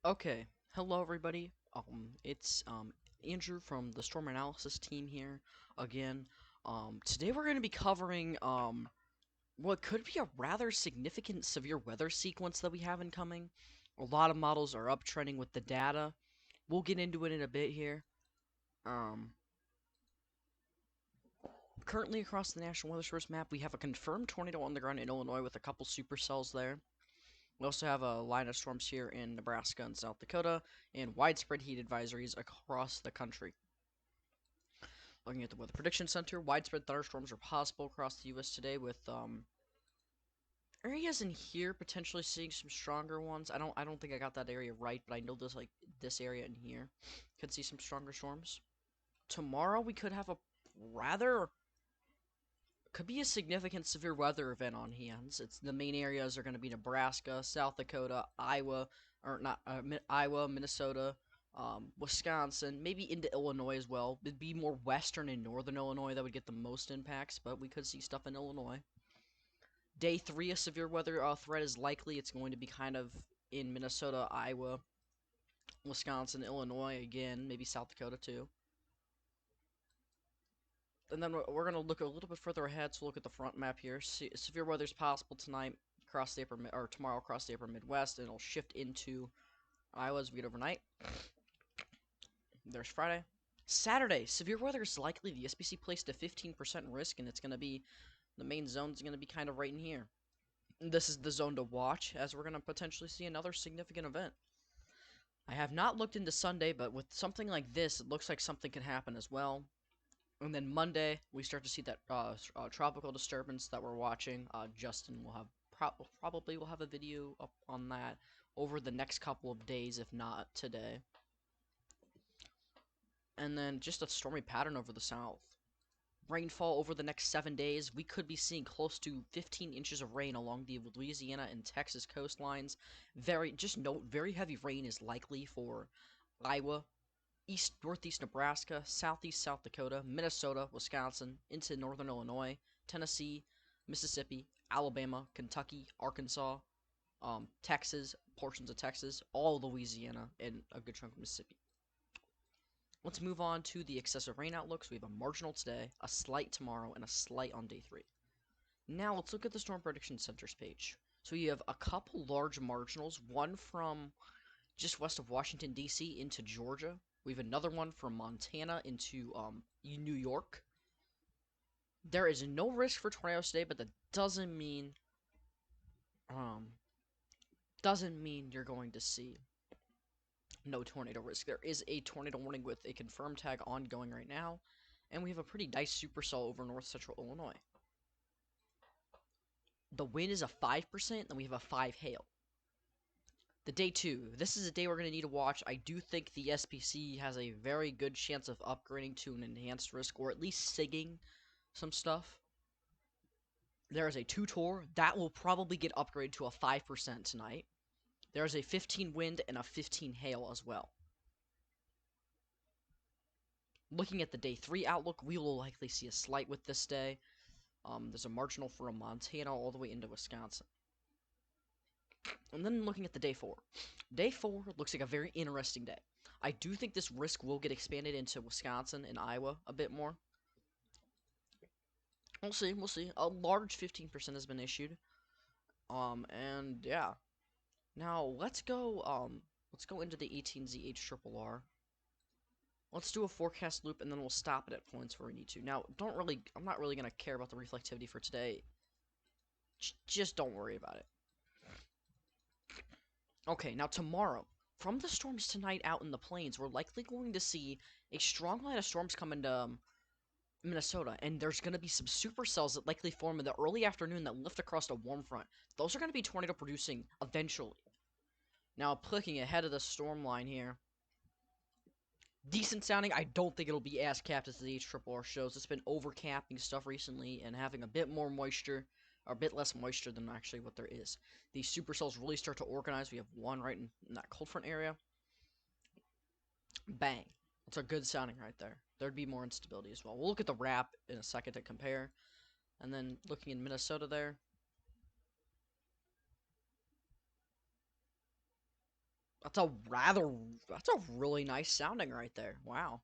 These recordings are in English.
Okay, hello everybody. It's Andrew from the Storm Analysis team here again. Today we're going to be covering what could be a rather significant severe weather sequence that we have incoming. A lot of models are uptrending with the data. We'll get into it in a bit here. Um, Currently across the National Weather Service map, we have a confirmed tornado on the ground in Illinois with a couple supercells there. We also have a line of storms here in Nebraska and South Dakota, and widespread heat advisories across the country. Looking at the Weather Prediction Center, widespread thunderstorms are possible across the U.S. today, with areas in here potentially seeing some stronger ones. I don't think I got that area right, but I know this this area in here could see some stronger storms. Tomorrow we could have a rather could be a significant severe weather event on hands. It's the main areas are going to be Nebraska, South Dakota, Iowa, or not Iowa, Minnesota, Wisconsin, maybe into Illinois as well. It'd be more western and northern Illinois that would get the most impacts, but we could see stuff in Illinois. Day three, a severe weather threat is likely. It's going to be kind of in Minnesota, Iowa, Wisconsin, Illinois again, maybe South Dakota too. And then we're going to look a little bit further ahead, so look at the front map here. Severe weather is possible tonight across the or tomorrow across the upper Midwest, and it'll shift into Iowa as we get overnight. There's Friday. Saturday, severe weather is likely. The SPC placed a 15% risk, and it's going to be the main zone is going to be kind of right in here. This is the zone to watch, as we're going to potentially see another significant event. I have not looked into Sunday, but with something like this, it looks like something can happen as well. And then Monday, we start to see that tropical disturbance that we're watching. Justin will have probably will have a video up on that over the next couple of days, if not today. And then just a stormy pattern over the south. Rainfall over the next 7 days. We could be seeing close to 15 inches of rain along the Louisiana and Texas coastlines. Just note, very heavy rain is likely for Iowa, northeast Nebraska, southeast South Dakota, Minnesota, Wisconsin, into northern Illinois, Tennessee, Mississippi, Alabama, Kentucky, Arkansas, Texas, portions of Texas, all Louisiana, and a good chunk of Mississippi. Let's move on to the excessive rain outlook. So we have a marginal today, a slight tomorrow, and a slight on day 3. Now let's look at the Storm Prediction Centers page. So you have a couple large marginals, one from just west of Washington, D.C. into Georgia. We have another one from Montana into New York. There is no risk for tornadoes today, but that um, doesn't mean you're going to see no tornado risk. There is a tornado warning with a confirmed tag ongoing right now, and we have a pretty nice supercell over north central Illinois. The wind is a 5%, and we have a 5 hail. The day 2. This is a day we're going to need to watch. I do think the SPC has a very good chance of upgrading to an enhanced risk, or at least SIGing some stuff. There is a 2 tour. That will probably get upgraded to a 5% tonight. There is a 15 wind and a 15 hail as well. Looking at the day 3 outlook, we will likely see a slight with this day. There's a marginal for a Montana all the way into Wisconsin. And then looking at the day 4. Day 4 looks like a very interesting day. I do think this risk will get expanded into Wisconsin and Iowa a bit more. We'll see, we'll see. A large 15% has been issued. And yeah. Now let's go into the 18ZH Let's do a forecast loop, and then we'll stop it at points where we need to. Now, I'm not really gonna care about the reflectivity for today. Just don't worry about it. Okay, now tomorrow, from the storms tonight out in the plains, we're likely going to see a strong line of storms come into Minnesota, and there's going to be some supercells that likely form in the early afternoon that lift across a warm front. Those are going to be tornado producing eventually. Now, clicking ahead of the storm line here. Decent sounding. I don't think it'll be as capped as the HRRR shows. It's been overcapping stuff recently and having a bit more moisture, or a bit less moisture than actually what there is. These supercells really start to organize. We have one right in that cold front area. Bang. That's a good sounding right there. There'd be more instability as well. We'll look at the wrap in a second to compare. And then looking in Minnesota there. That's a really nice sounding right there. Wow.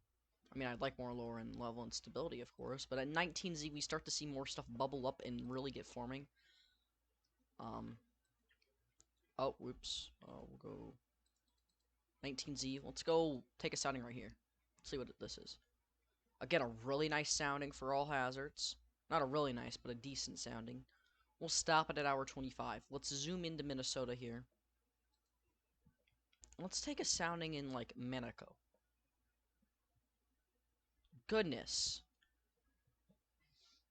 I mean, I'd like more lower end level and stability, of course, but at 19Z we start to see more stuff bubble up and really get forming. Um, oh, whoops. We'll go 19Z. Let's go take a sounding right here. Let's see what this is. Again, a really nice sounding for all hazards. Not a really nice, but a decent sounding. We'll stop it at hour 25. Let's zoom into Minnesota here. Let's take a sounding in, like, Manico. Goodness.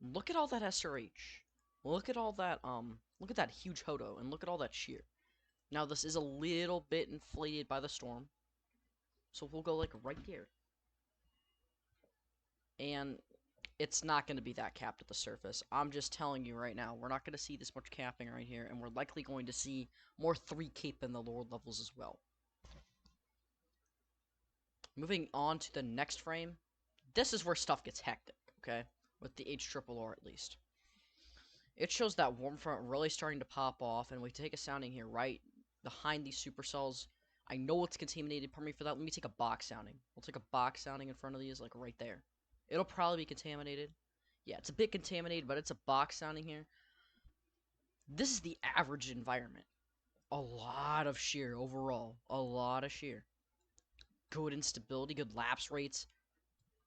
Look at all that SRH. Look at all that, look at that huge Hodo, and look at all that shear. Now, this is a little bit inflated by the storm. So we'll go, like, right here. And it's not going to be that capped at the surface. I'm just telling you right now, we're not going to see this much capping right here, and we're likely going to see more 3 cape in the lower levels as well. Moving on to the next frame, this is where stuff gets hectic, okay? With the HRRR at least. It shows that warm front really starting to pop off, and we take a sounding here right behind these supercells. I know it's contaminated, pardon me for that. Let me take a box sounding. We'll take a box sounding in front of these, like right there. It'll probably be contaminated. Yeah, it's a bit contaminated, but it's a box sounding here. This is the average environment. A lot of shear overall. A lot of shear. Good instability, good lapse rates.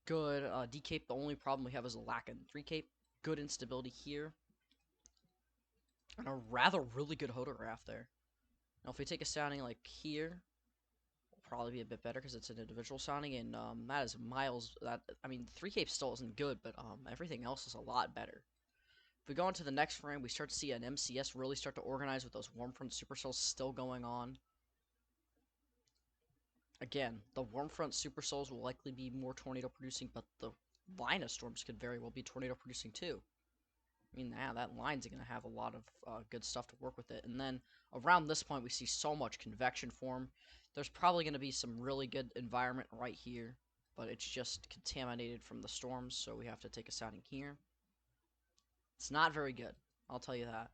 Good decape. The only problem we have is a lack in 3 cape. Good instability here. And a rather really good hodograph there. Now if we take a sounding like here, will probably be a bit better because it's an individual sounding, and that is miles. That I mean, 3 cape still isn't good, but everything else is a lot better. If we go into the next frame, we start to see an MCS really start to organize with those warm front supercells still going on. Again, the warm front supercells will likely be more tornado producing, but the line of storms could very well be tornado producing too. I mean, yeah, that line's going to have a lot of good stuff to work with it. And then around this point, we see so much convection form. There's probably going to be some really good environment right here, but it's just contaminated from the storms, so we have to take a sounding here. It's not very good, I'll tell you that.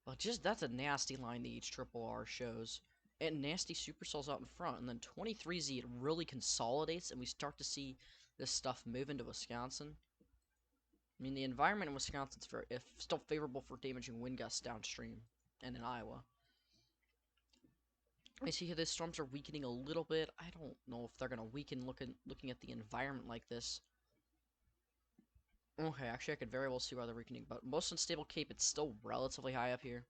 But just that's a nasty line the HRRR shows. And nasty supercells out in front. And then 23Z, it really consolidates, and we start to see this stuff move into Wisconsin. I mean, the environment in Wisconsin's still favorable for damaging wind gusts downstream and in Iowa. I see here the storms are weakening a little bit. I don't know if they're going to weaken looking at the environment like this. Okay, actually I could very well see why they're weakening, but most unstable cape, it's still relatively high up here.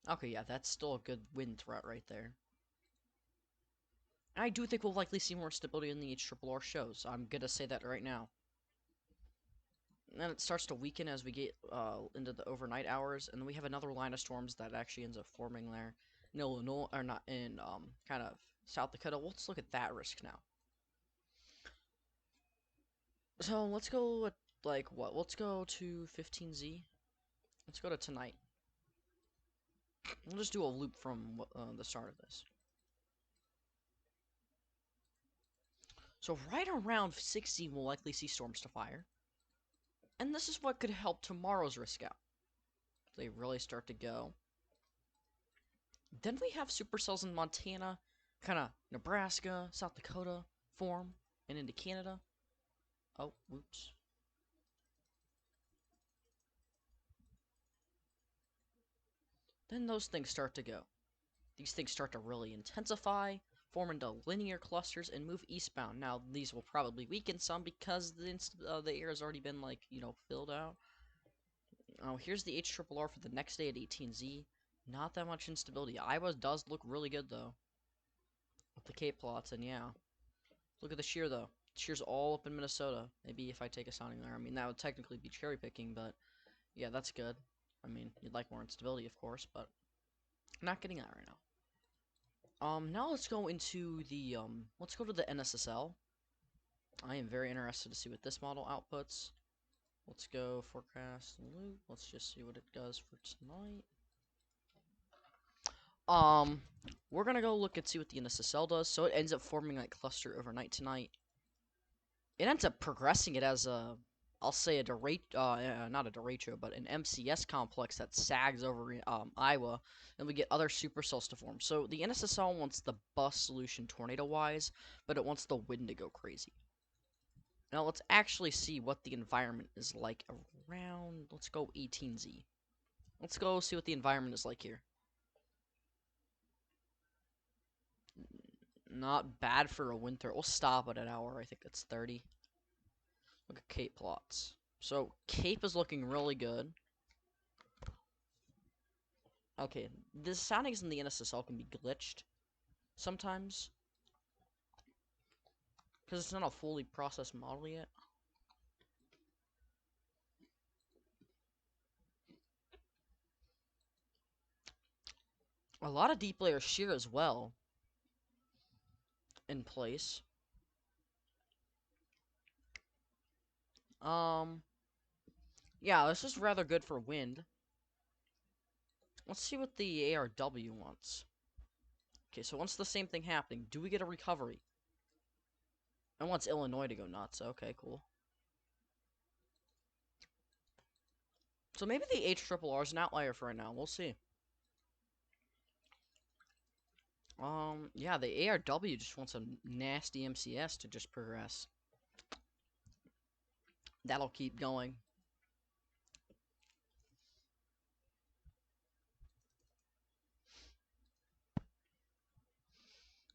Okay, yeah, that's still a good wind threat right there. I do think we'll likely see more stability in the HRRR shows. I'm gonna say that right now. And then it starts to weaken as we get into the overnight hours, and then we have another line of storms that actually ends up forming there in Illinois, or not in kind of South Dakota. Let's look at that risk now. So let's go like what? Let's go to 15Z. Let's go to tonight. We'll just do a loop from the start of this. So right around 60, we'll likely see storms to fire. And this is what could help tomorrow's risk out. They really start to go. Then we have supercells in Montana, kind of Nebraska, South Dakota form, and into Canada. Oh, whoops. Then those things start to go. These things start to really intensify, form into linear clusters, and move eastbound. Now, these will probably weaken some because the air has already been, like, you know, filled out. Oh, here's the HRRR for the next day at 18Z. Not that much instability. Iowa does look really good, though. With the Cape plots, and yeah. Look at the shear, though. Shear's all up in Minnesota. Maybe if I take a sounding there. I mean, that would technically be cherry picking, but yeah, that's good. I mean, you'd like more instability, of course, but I'm not getting that right now. Now let's go into the, let's go to the NSSL. I am very interested to see what this model outputs. Let's go forecast and loop. Let's just see what it does for tonight. We're gonna go look and see what the NSSL does. So it ends up forming that cluster overnight tonight. It ends up progressing it as a I'll say a not a derecho, but an MCS complex that sags over Iowa, and we get other supercells to form. So the NSSL wants the bus solution tornado-wise, but it wants the wind to go crazy. Now let's actually see what the environment is like around. Let's go 18Z. Let's go see what the environment is like here. Not bad for a winter. We'll stop at an hour. I think it's 30. Look at Cape plots. So Cape is looking really good. Okay, the soundings in the NSSL can be glitched sometimes because it's not a fully processed model yet. A lot of deep layer shear as well in place. Yeah, this is rather good for wind. Let's see what the ARW wants. Okay, so once the same thing happening, do we get a recovery? I want Illinois to go nuts. Okay, cool. So maybe the HRRR is an outlier for right now. We'll see. Yeah, the ARW just wants a nasty MCS to just progress. That'll keep going.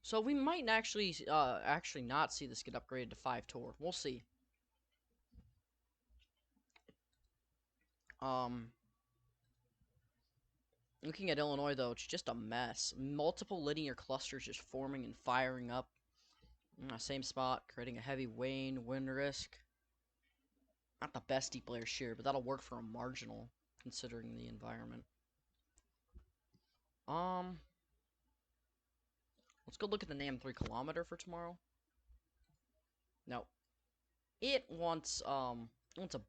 So we might actually not see this get upgraded to 5 Tor. We'll see. Um, Looking at Illinois though, it's just a mess. Multiple linear clusters just forming and firing up. Same spot, creating a heavy wind risk. Not the best deep layer shear, but that'll work for a marginal considering the environment. Let's go look at the NAM 3 kilometer for tomorrow. No, it wants a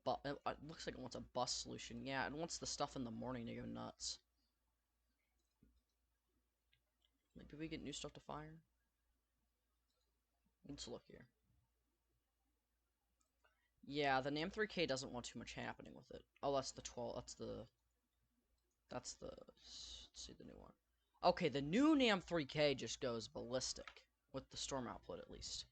bus. It looks like it wants a bus solution. Yeah, it wants the stuff in the morning to go nuts. Maybe we get new stuff to fire. Let's look here. Yeah, the NAM 3K doesn't want too much happening with it. Oh, that's the 12. Let's see the new one. Okay, the new NAM 3K just goes ballistic with the storm output at least.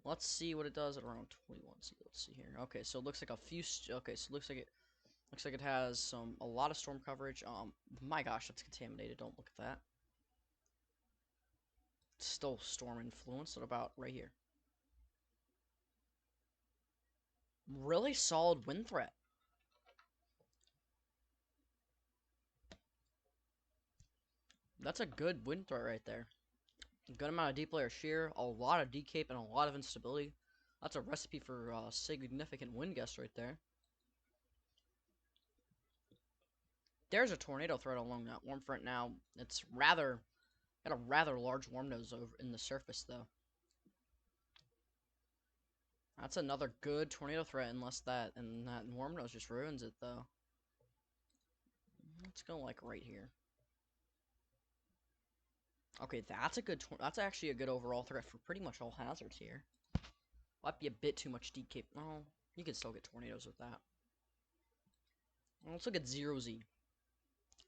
Let's see what it does at around 21. Let's see here. Okay, so it looks like a few. Okay, so it looks like it has a lot of storm coverage. My gosh, that's contaminated. Don't look at that. It's still storm influence. What about right here? Really solid wind threat. That's a good wind threat right there. A good amount of deep layer shear, a lot of decape, and a lot of instability. That's a recipe for significant wind gusts right there. There's a tornado threat along that warm front now. It's got a rather large warm nose over in the surface though. That's another good tornado threat unless that warm nose just ruins it though. Let's go like right here. Okay, that's actually a good overall threat for pretty much all hazards here. Might be a bit too much decape. Oh, you can still get tornadoes with that. Well, let's look at 0Z.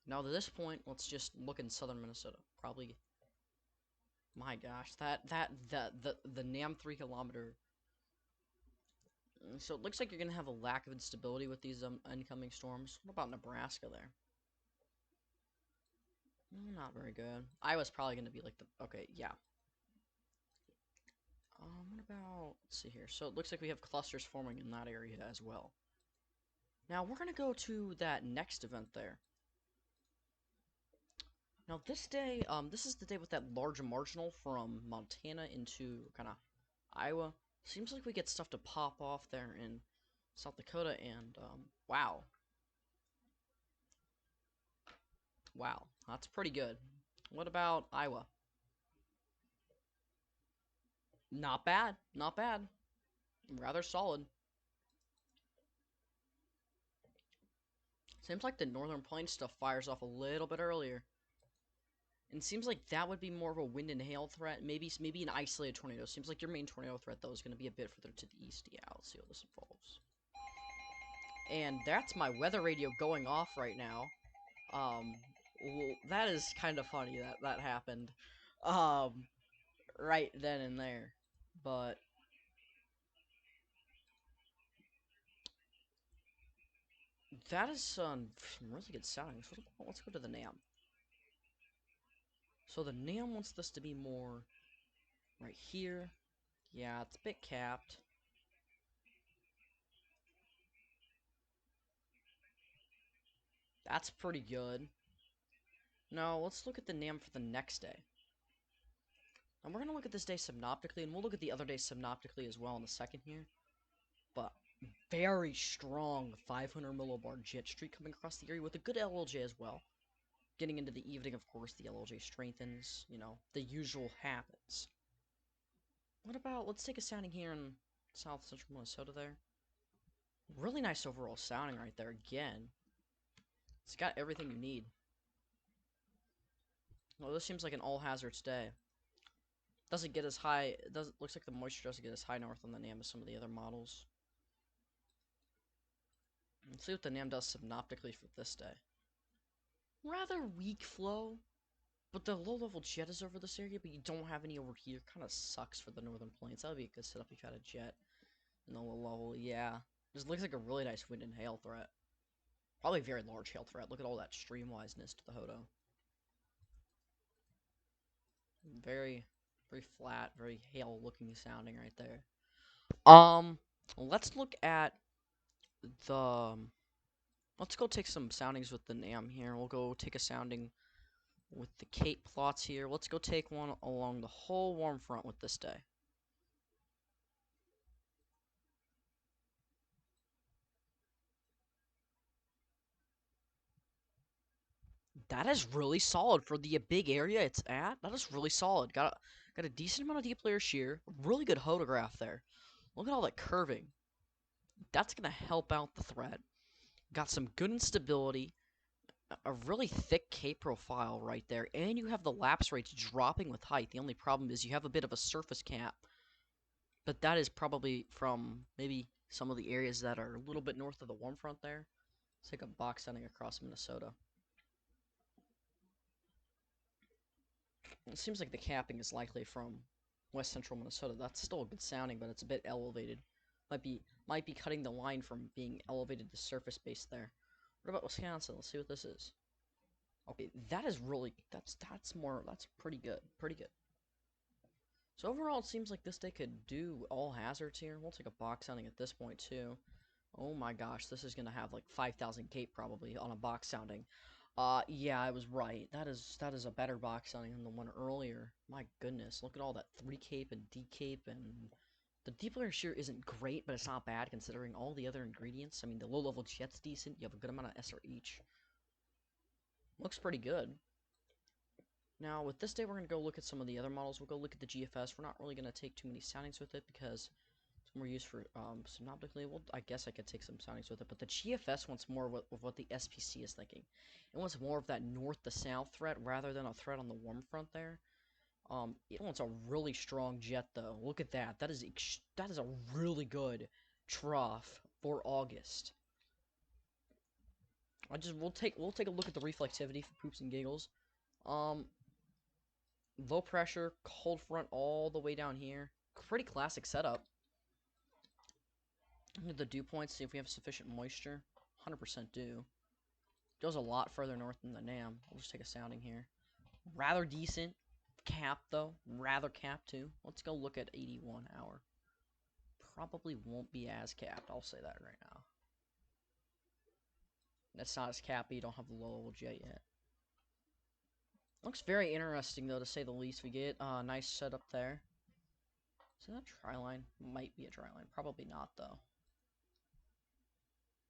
Now to this point, let's just look in southern Minnesota. Probably, my gosh, the NAM 3 kilometer. So it looks like you're gonna have a lack of instability with these incoming storms. What about Nebraska there? Not very good. Iowa's probably gonna be like the okay, yeah. What about let's see here. So it looks like we have clusters forming in that area as well. Now we're gonna go to that next event there. Now this day, this is the day with that large marginal from Montana into kind of Iowa. Seems like we get stuff to pop off there in South Dakota, and wow, that's pretty good. What about Iowa? Not bad, not bad. Rather solid. Seems like the Northern Plains stuff fires off a little bit earlier. And it seems like that would be more of a wind and hail threat. Maybe an isolated tornado. Seems like your main tornado threat, though, is going to be a bit further to the east. Yeah, let's see how this evolves. And that's my weather radio going off right now. Well, that is kind of funny that that happened. Um, right then and there. But that is some really good sounding. So let's go to the NAM. So the NAM wants this to be more right here. Yeah, it's a bit capped. That's pretty good. Now, let's look at the NAM for the next day. And we're going to look at this day synoptically, and we'll look at the other day synoptically as well in a second here. But very strong 500 millibar jet streak coming across the area with a good LLJ as well. Getting into the evening, of course, the LLJ strengthens. You know, the usual happens. What about, let's take a sounding here in south central Minnesota there. Really nice overall sounding right there again. It's got everything you need. Well, this seems like an all hazards day. Doesn't get as high. Looks like the moisture doesn't get as high north on the NAM as some of the other models. Let's see what the NAM does synoptically for this day. Rather weak flow, but the low-level jet is over this area, but you don't have any over here. Kind of sucks for the northern plains. That would be a good setup if you had a jet in the low level. Yeah, this looks like a really nice wind and hail threat. Probably a very large hail threat. Look at all that streamwiseness to the Hodo. Very, very flat, very hail-looking sounding right there. Let's look at the. Let's go take some soundings with the NAM here. We'll go take a sounding with the Cape plots here. Let's go take one along the whole warm front with this day. That is really solid for the big area it's at. That is really solid. Got a decent amount of deep layer shear. Really good hodograph there. Look at all that curving. That's gonna help out the threat. Got some good instability. A really thick K profile right there, and you have the lapse rates dropping with height. The only problem is you have a bit of a surface cap, but that is probably from maybe some of the areas that are a little bit north of the warm front there. Let's take a box sounding across Minnesota. It seems like the capping is likely from west central Minnesota. That's still a good sounding, but it's a bit elevated. Might be cutting the line from being elevated to surface base there. What about Wisconsin? Let's see what this is. Okay, that is really that's pretty good. Pretty good. So overall, it seems like this day could do all hazards here. We'll take a box sounding at this point too. Oh my gosh, this is gonna have like 5,000 cape probably on a box sounding. Yeah, I was right. That is a better box sounding than the one earlier. My goodness, look at all that 3 cape and D cape, and the deep layer shear isn't great, but it's not bad considering all the other ingredients. I mean, the low level jet's decent. You have a good amount of SR each. Looks pretty good. Now, with this day, we're going to go look at some of the other models. We'll go look at the GFS. We're not really going to take too many soundings with it because it's more used for synoptically. Well, I guess I could take some soundings with it, but the GFS wants more of what the SPC is thinking. It wants more of that north to south threat rather than a threat on the warm front there. It wants a really strong jet though. Look at that. That is a really good trough for August. We'll take a look at the reflectivity for poops and giggles. Low pressure, cold front all the way down here. Pretty classic setup. The dew points, see if we have sufficient moisture. 100% dew. Goes a lot further north than the NAM. We'll just take a sounding here. Rather decent. Cap, though. Rather cap, too. Let's go look at 81 hour. Probably won't be as capped. I'll say that right now. That's not as cappy. You don't have the low level jet yet. Looks very interesting, though, to say the least. We get a nice setup there. Is that a tri-line? Might be a tri-line. Probably not, though.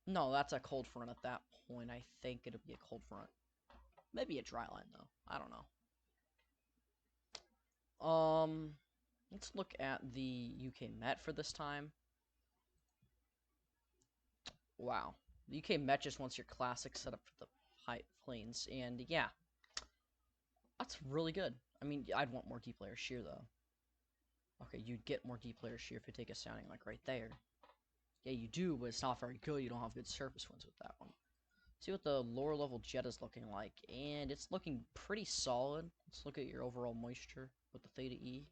No, that's a cold front at that point. I think it'll be a cold front. Maybe a dry line, though. I don't know. Let's look at the UK Met for this time. Wow. The UK Met just wants your classic setup for the high plains. And, yeah. That's really good. I mean, I'd want more deep layer shear though. Okay, you'd get more deep layer shear if you take a sounding like right there. Yeah, you do, but it's not very good. You don't have good surface winds with that one. See what the lower level jet is looking like, and it's looking pretty solid. Let's look at your overall moisture with the Theta E.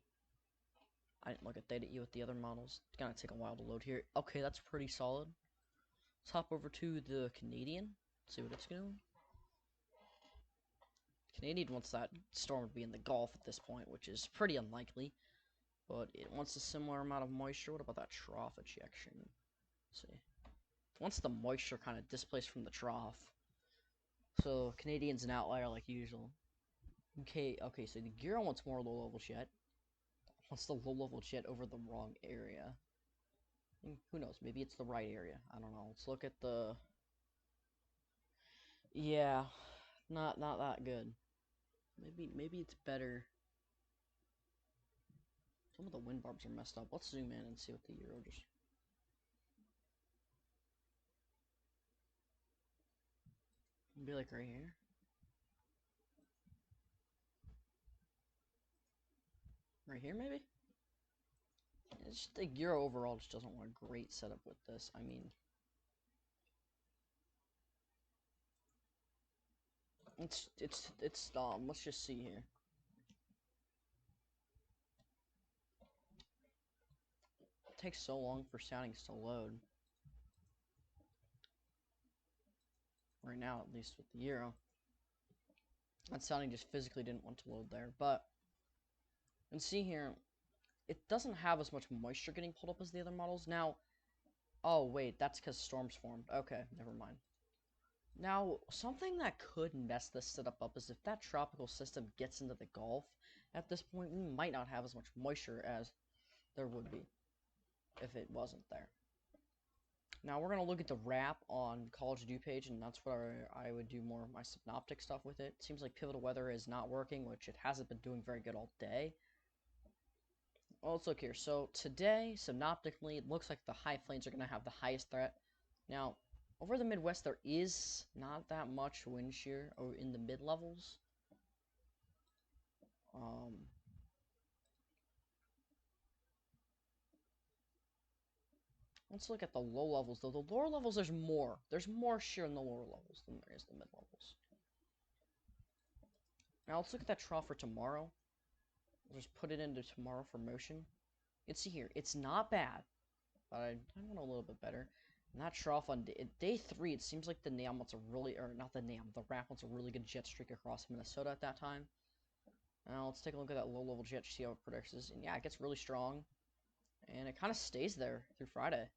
I didn't look at Theta E with the other models. It's gonna take a while to load here. Okay, that's pretty solid. Let's hop over to the Canadian. See what it's doing. Canadian wants that storm to be in the Gulf at this point, which is pretty unlikely. But it wants a similar amount of moisture. What about that trough ejection? Let's see. Once the moisture kind of displaced from the trough. So Canadian's an outlier like usual. Okay, so the Gira wants more low-level jet. Wants the low-level jet over the wrong area. Who knows? Maybe it's the right area. I don't know. Let's look at the... Yeah, not that good. Maybe it's better. Some of the wind barbs are messed up. Let's zoom in and see what the Euro just... Be like right here. Right here, maybe? It's just the Euro overall just doesn't want a great setup with this. I mean... It's let's just see here. It takes so long for soundings to load. Right now, at least with the Euro. That sounding just physically didn't want to load there, but you can see here, it doesn't have as much moisture getting pulled up as the other models. Now, oh wait, that's because storms formed. Okay, never mind. Now, something that could mess this setup up is if that tropical system gets into the Gulf, at this point, we might not have as much moisture as there would be if it wasn't there. Now, we're going to look at the wrap on College Dew page, and that's where I would do more of my synoptic stuff with it. Seems like Pivotal Weather is not working, which it hasn't been doing very good all day. Well, let's look here. So, today, synoptically, it looks like the high plains are going to have the highest threat. Now, over the Midwest, there is not that much wind shear in the mid-levels. Let's look at the low levels, though. The lower levels, there's more. There's more shear in the lower levels than there is the mid-levels. Now, let's look at that trough for tomorrow. We'll just put it into tomorrow for motion. You can see here, it's not bad, but I want a little bit better. And that trough on day 3, it seems like the NAM wants a really, or not the NAM, the RAP wants a really good jet streak across Minnesota at that time. Now, let's take a look at that low-level jet, see how it predicts. And yeah, it gets really strong. And it kind of stays there through Friday.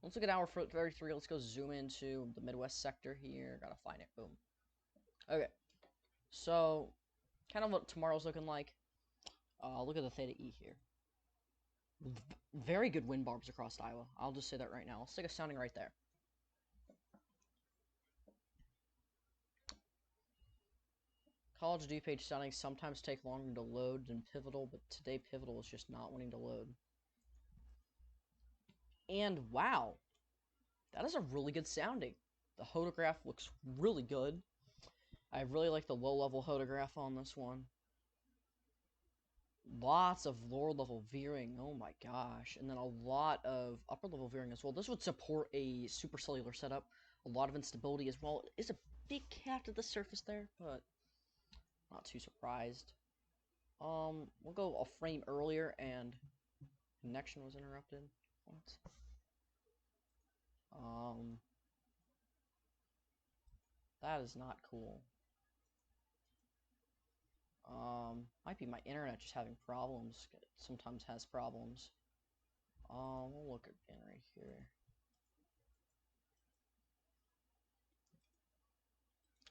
Let's look at hour 33. Let's go zoom into the Midwest sector here. Gotta find it. Boom. Okay. So, kind of what tomorrow's looking like. Look at the Theta E here. Very good wind barbs across Iowa. I'll just say that right now. Let's take a sounding right there. College Dew page soundings sometimes take longer to load than Pivotal, but today Pivotal is just not wanting to load. And wow, that is a really good sounding. The hodograph looks really good. I really like the low-level hodograph on this one. Lots of lower-level veering, oh my gosh. And then a lot of upper-level veering as well. This would support a supercellular setup. A lot of instability as well. It is a big cat to the surface there, but not too surprised. We'll go a frame earlier and connection was interrupted. What? That is not cool. Might be my internet just having problems. It sometimes has problems. We'll look again right here.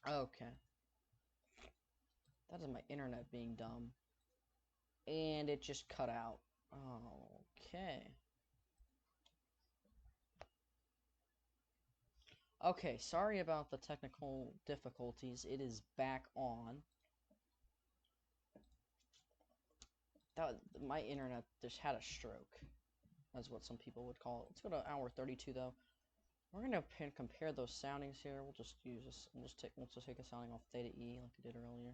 Okay. That is my internet being dumb. And it just cut out. Okay. Okay, sorry about the technical difficulties. It is back on. My internet just had a stroke. That's what some people would call it. Let's go to hour 32 though. We're gonna compare those soundings here. We'll just use this and we'll just take a sounding off Theta E like we did earlier.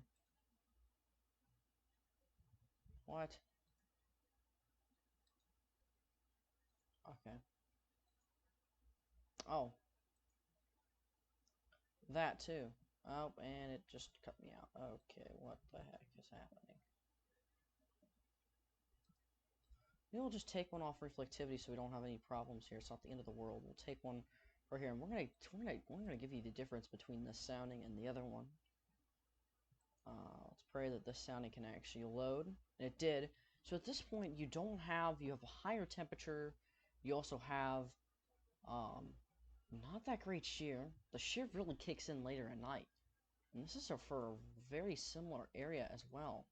What? Okay. Oh, that too. Oh, and it just cut me out. Okay, what the heck is happening? Maybe we'll just take one off reflectivity so we don't have any problems here. It's not the end of the world. We'll take one right here, and we're gonna give you the difference between this sounding and the other one. Let's pray that this sounding can actually load. And it did. So at this point, you have a higher temperature. You also have not that great shear. The shear really kicks in later at night. And this is for a very similar area as well.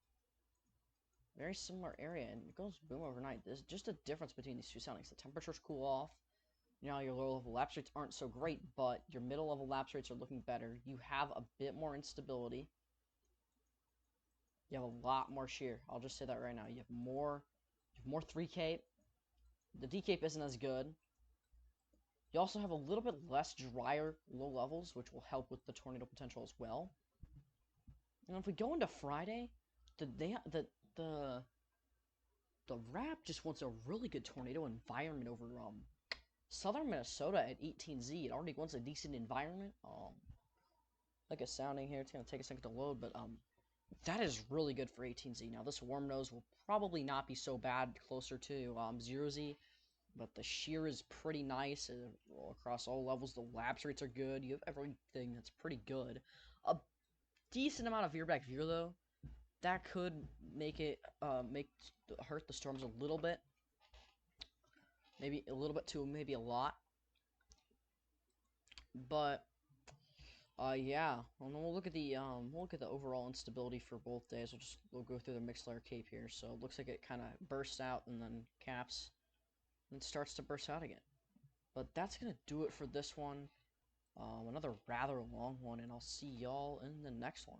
Very similar area, and it goes boom overnight. There's just a difference between these two soundings. The temperatures cool off. You know, your lower level lapse rates aren't so great, but your middle level lapse rates are looking better. You have a bit more instability. You have a lot more shear. I'll just say that right now. You have more 3K. The decape isn't as good. You also have a little bit less drier low levels, which will help with the tornado potential as well. And if we go into Friday, the RAP just wants a really good tornado environment over southern Minnesota at 18Z. It already wants a decent environment. Like a sounding here. It's gonna take a second to load, but that is really good for 18Z. Now this warm nose will probably not be so bad closer to 0Z, but the shear is pretty nice across all levels. The lapse rates are good. You have everything that's pretty good. A decent amount of veer back veer though. That could make it hurt the storms a little bit. Maybe a little bit to maybe a lot. But yeah. And then we'll look at the overall instability for both days. We'll go through the mixed layer cape here. So it looks like it kind of bursts out and then caps and starts to burst out again. But that's gonna do it for this one. Another rather long one, and I'll see y'all in the next one.